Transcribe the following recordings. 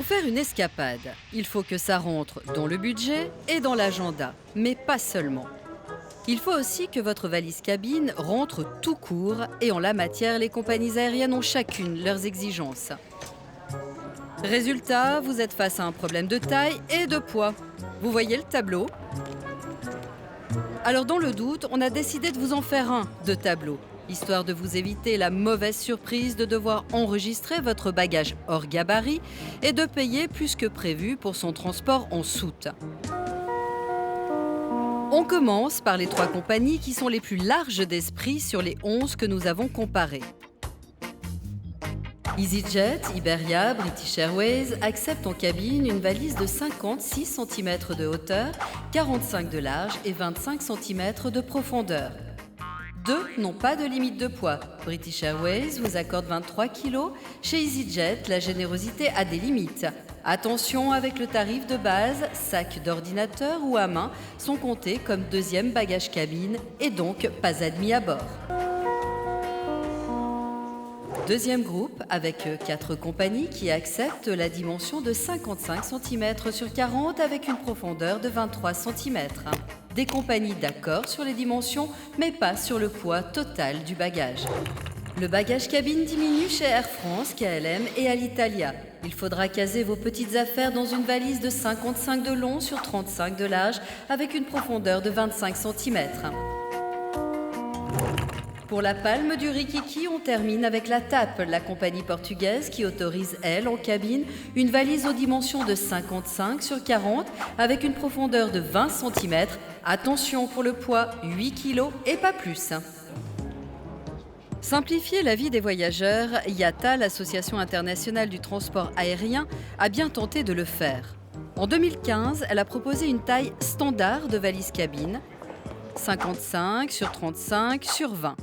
Pour faire une escapade, il faut que ça rentre dans le budget et dans l'agenda, mais pas seulement. Il faut aussi que votre valise cabine rentre tout court et en la matière, les compagnies aériennes ont chacune leurs exigences. Résultat, vous êtes face à un problème de taille et de poids. Vous voyez le tableau? Alors dans le doute, on a décidé de vous en faire un de tableau, histoire de vous éviter la mauvaise surprise de devoir enregistrer votre bagage hors gabarit et de payer plus que prévu pour son transport en soute. On commence par les 3 compagnies qui sont les plus larges d'esprit sur les 11 que nous avons comparées. EasyJet, Iberia, British Airways acceptent en cabine une valise de 56 cm de hauteur, 45 de large et 25 cm de profondeur. 2 n'ont pas de limite de poids. British Airways vous accorde 23 kg. Chez EasyJet, la générosité a des limites. Attention avec le tarif de base, sac d'ordinateur ou à main sont comptés comme deuxième bagage cabine et donc pas admis à bord. Deuxième groupe, avec 4 compagnies qui acceptent la dimension de 55 cm sur 40 avec une profondeur de 23 cm. Des compagnies d'accord sur les dimensions, mais pas sur le poids total du bagage. Le bagage cabine diminue chez Air France, KLM et Alitalia. Il faudra caser vos petites affaires dans une valise de 55 de long sur 35 de large avec une profondeur de 25 cm. Pour la palme du Rikiki, on termine avec la TAP, la compagnie portugaise qui autorise, elle, en cabine, une valise aux dimensions de 55 sur 40 avec une profondeur de 20 cm. Attention pour le poids, 8 kg et pas plus. Simplifier la vie des voyageurs, IATA, l'Association internationale du transport aérien, a bien tenté de le faire. En 2015, elle a proposé une taille standard de valise cabine, 55 sur 35 sur 20.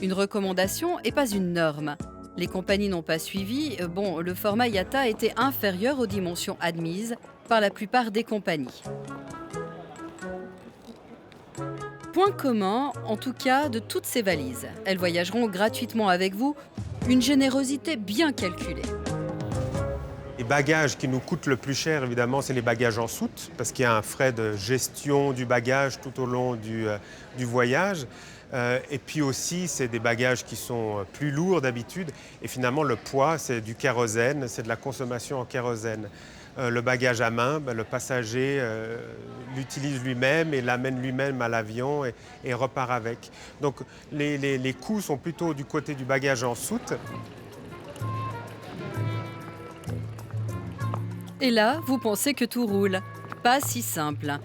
Une recommandation et pas une norme. Les compagnies n'ont pas suivi. Le format IATA était inférieur aux dimensions admises par la plupart des compagnies. Point commun, en tout cas, de toutes ces valises. Elles voyageront gratuitement avec vous. Une générosité bien calculée. Les bagages qui nous coûtent le plus cher, évidemment, c'est les bagages en soute, parce qu'il y a un frais de gestion du bagage tout au long du voyage. Et puis aussi, c'est des bagages qui sont plus lourds d'habitude. Et finalement, le poids, c'est du kérosène, c'est de la consommation en kérosène. Le bagage à main, le passager l'utilise lui-même et l'amène lui-même à l'avion et repart avec. Donc les coûts sont plutôt du côté du bagage en soute. Et là, vous pensez que tout roule. Pas si simple.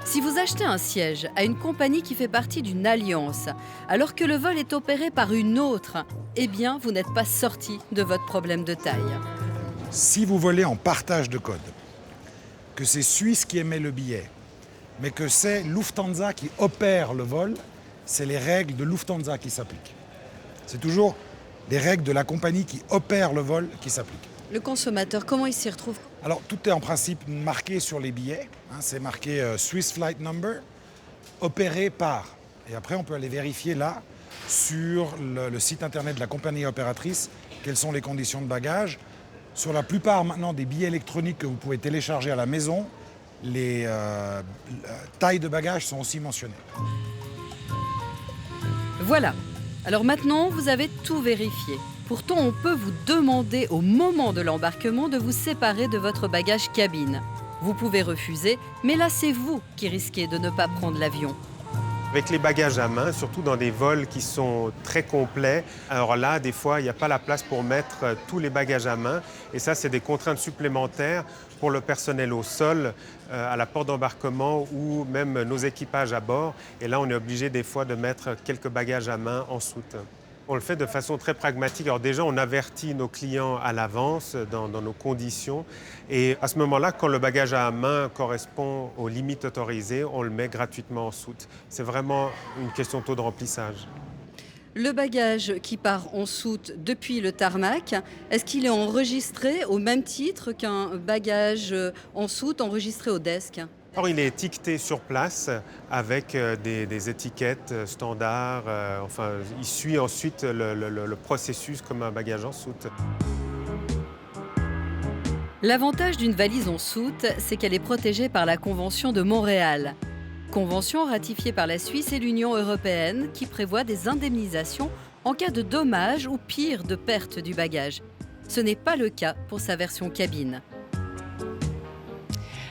Si vous achetez un siège à une compagnie qui fait partie d'une alliance, alors que le vol est opéré par une autre, eh bien, vous n'êtes pas sorti de votre problème de taille. Si vous volez en partage de code, que c'est Suisse qui émet le billet, mais que c'est Lufthansa qui opère le vol, c'est les règles de Lufthansa qui s'appliquent. C'est toujours les règles de la compagnie qui opère le vol qui s'appliquent. Le consommateur, comment il s'y retrouve? Alors, tout est en principe marqué sur les billets. C'est marqué Swiss Flight Number, opéré par. Et après, on peut aller vérifier là, sur le site internet de la compagnie opératrice, quelles sont les conditions de bagage. Sur la plupart maintenant des billets électroniques que vous pouvez télécharger à la maison, les tailles de bagages sont aussi mentionnées. Voilà. Alors maintenant, vous avez tout vérifié. Pourtant, on peut vous demander au moment de l'embarquement de vous séparer de votre bagage cabine. Vous pouvez refuser, mais là, c'est vous qui risquez de ne pas prendre l'avion. Avec les bagages à main, surtout dans des vols qui sont très complets, alors là, des fois, il n'y a pas la place pour mettre tous les bagages à main. Et ça, c'est des contraintes supplémentaires pour le personnel au sol, à la porte d'embarquement ou même nos équipages à bord. Et là, on est obligé des fois de mettre quelques bagages à main en soute. On le fait de façon très pragmatique. Alors déjà, on avertit nos clients à l'avance dans nos conditions. Et à ce moment-là, quand le bagage à main correspond aux limites autorisées, on le met gratuitement en soute. C'est vraiment une question de taux de remplissage. Le bagage qui part en soute depuis le tarmac, est-ce qu'il est enregistré au même titre qu'un bagage en soute enregistré au desk? Alors, il est étiqueté sur place avec des étiquettes standards. Il suit ensuite le processus comme un bagage en soute. L'avantage d'une valise en soute, c'est qu'elle est protégée par la Convention de Montréal. Convention ratifiée par la Suisse et l'Union européenne qui prévoit des indemnisations en cas de dommages ou pire de perte du bagage. Ce n'est pas le cas pour sa version cabine.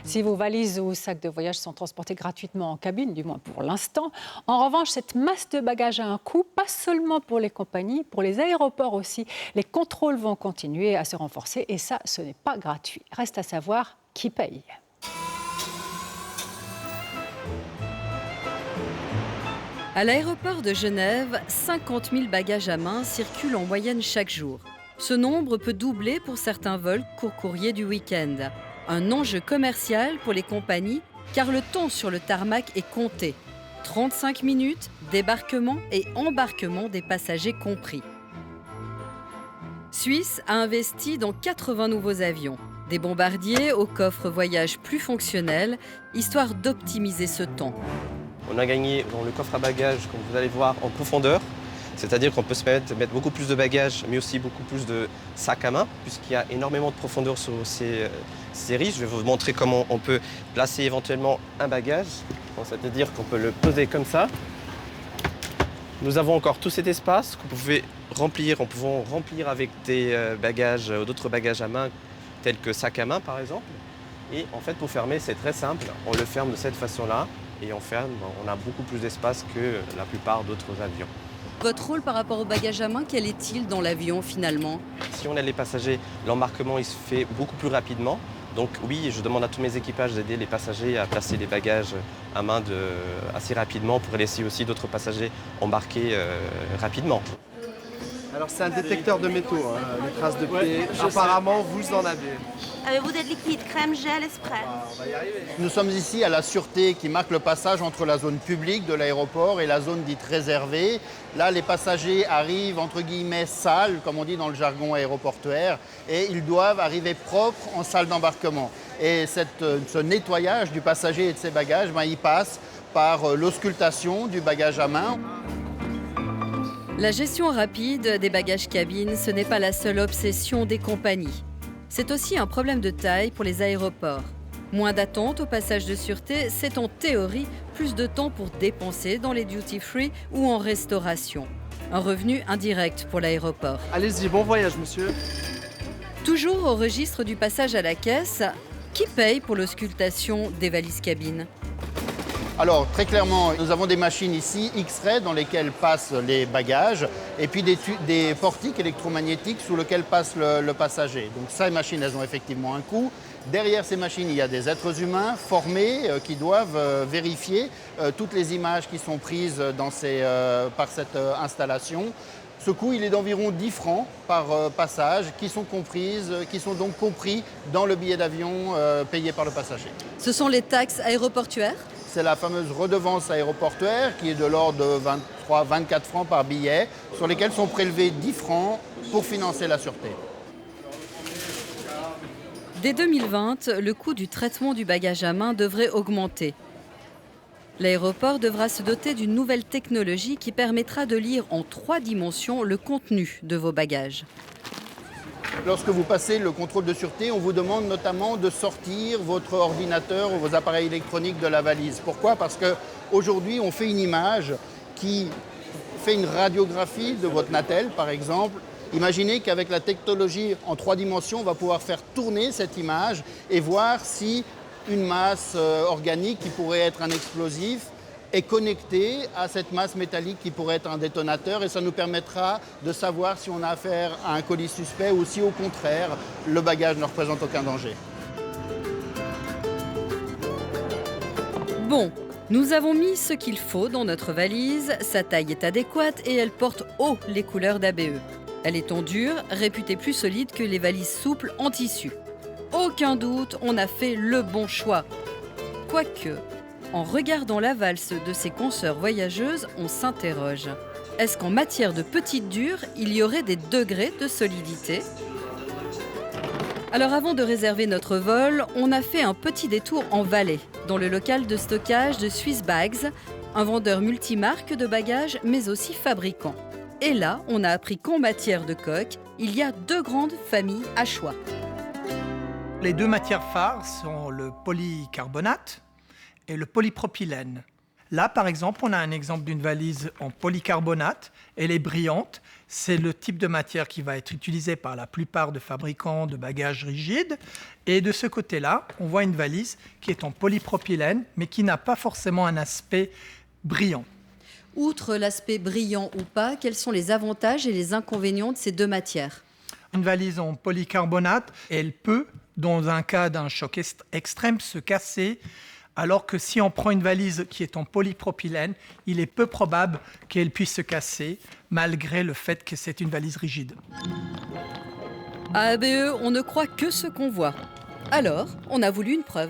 Si vos valises ou sacs de voyage sont transportés gratuitement en cabine, du moins pour l'instant, en revanche, cette masse de bagages a un coût, pas seulement pour les compagnies, pour les aéroports aussi. Les contrôles vont continuer à se renforcer et ça, ce n'est pas gratuit. Reste à savoir qui paye. À l'aéroport de Genève, 50 000 bagages à main circulent en moyenne chaque jour. Ce nombre peut doubler pour certains vols court courrier du week-end. Un enjeu commercial pour les compagnies car le temps sur le tarmac est compté. 35 minutes, débarquement et embarquement des passagers compris. Suisse a investi dans 80 nouveaux avions. Des bombardiers au coffre voyage plus fonctionnel, histoire d'optimiser ce temps. On a gagné dans le coffre à bagages, comme vous allez voir, en profondeur. C'est-à-dire qu'on peut se permettre de mettre beaucoup plus de bagages, mais aussi beaucoup plus de sacs à main, puisqu'il y a énormément de profondeur sur ces séries. Je vais vous montrer comment on peut placer éventuellement un bagage. C'est-à-dire qu'on peut le poser comme ça. Nous avons encore tout cet espace qu'on pouvait remplir. On pouvait remplir avec des bagages, d'autres bagages à main, tels que sacs à main par exemple. Et en fait, pour fermer, c'est très simple. On le ferme de cette façon-là et on ferme. On a beaucoup plus d'espace que la plupart d'autres avions. Votre rôle par rapport au bagage à main, quel est-il dans l'avion finalement? Si on a les passagers, l'embarquement il se fait beaucoup plus rapidement. Donc oui, je demande à tous mes équipages d'aider les passagers à placer les bagages à main assez rapidement pour laisser aussi d'autres passagers embarquer rapidement. Alors c'est un détecteur de métaux, hein, les traces de pied. Apparemment, vous en avez. Avez-vous des liquides, crème, gel et spray? On va y arriver. Nous sommes ici à la sûreté qui marque le passage entre la zone publique de l'aéroport et la zone dite réservée. Là, les passagers arrivent entre guillemets sales, comme on dit dans le jargon aéroportuaire, et ils doivent arriver propres en salle d'embarquement. Et ce nettoyage du passager et de ses bagages, il passe par l'auscultation du bagage à main. La gestion rapide des bagages cabines, ce n'est pas la seule obsession des compagnies. C'est aussi un problème de taille pour les aéroports. Moins d'attente au passage de sûreté, c'est en théorie plus de temps pour dépenser dans les duty-free ou en restauration. Un revenu indirect pour l'aéroport. Allez-y, bon voyage, monsieur. Toujours au registre du passage à la caisse, qui paye pour l'auscultation des valises cabines? Alors, très clairement, nous avons des machines ici, X-ray, dans lesquelles passent les bagages, et puis des portiques électromagnétiques sous lesquels passe le passager. Donc ces machines, elles ont effectivement un coût. Derrière ces machines, il y a des êtres humains formés qui doivent vérifier toutes les images qui sont prises par cette installation. Ce coût, il est d'environ 10 francs par passage, qui sont donc compris dans le billet d'avion payé par le passager. Ce sont les taxes aéroportuaires? C'est la fameuse redevance aéroportuaire qui est de l'ordre de 23-24 francs par billet, sur lesquels sont prélevés 10 francs pour financer la sûreté. Dès 2020, le coût du traitement du bagage à main devrait augmenter. L'aéroport devra se doter d'une nouvelle technologie qui permettra de lire en 3 dimensions le contenu de vos bagages. Lorsque vous passez le contrôle de sûreté, on vous demande notamment de sortir votre ordinateur ou vos appareils électroniques de la valise. Pourquoi? Parce qu'aujourd'hui, on fait une image qui fait une radiographie de votre natel, par exemple. Imaginez qu'avec la technologie en 3 dimensions, on va pouvoir faire tourner cette image et voir si une masse organique qui pourrait être un explosif est connectée à cette masse métallique qui pourrait être un détonateur, et ça nous permettra de savoir si on a affaire à un colis suspect ou si au contraire le bagage ne représente aucun danger. Bon, nous avons mis ce qu'il faut dans notre valise, sa taille est adéquate et elle porte haut les couleurs d'ABE. Elle est en dur, réputée plus solide que les valises souples en tissu. Aucun doute, on a fait le bon choix. Quoique, en regardant la valse de ses consoeurs voyageuses, on s'interroge. Est-ce qu'en matière de petite dure, il y aurait des degrés de solidité? Alors avant de réserver notre vol, on a fait un petit détour en Valais, dans le local de stockage de Swiss Bags, un vendeur multimarque de bagages mais aussi fabricant. Et là, on a appris qu'en matière de coques, il y a 2 grandes familles à choix. Les deux matières phares sont le polycarbonate et le polypropylène. Là, par exemple, on a un exemple d'une valise en polycarbonate. Elle est brillante. C'est le type de matière qui va être utilisé par la plupart des fabricants de bagages rigides. Et de ce côté-là, on voit une valise qui est en polypropylène, mais qui n'a pas forcément un aspect brillant. Outre l'aspect brillant ou pas, quels sont les avantages et les inconvénients de ces deux matières? Une valise en polycarbonate, elle peut, dans un cas d'un choc extrême, se casser, alors que si on prend une valise qui est en polypropylène, il est peu probable qu'elle puisse se casser, malgré le fait que c'est une valise rigide. À ABE, on ne croit que ce qu'on voit. Alors, on a voulu une preuve.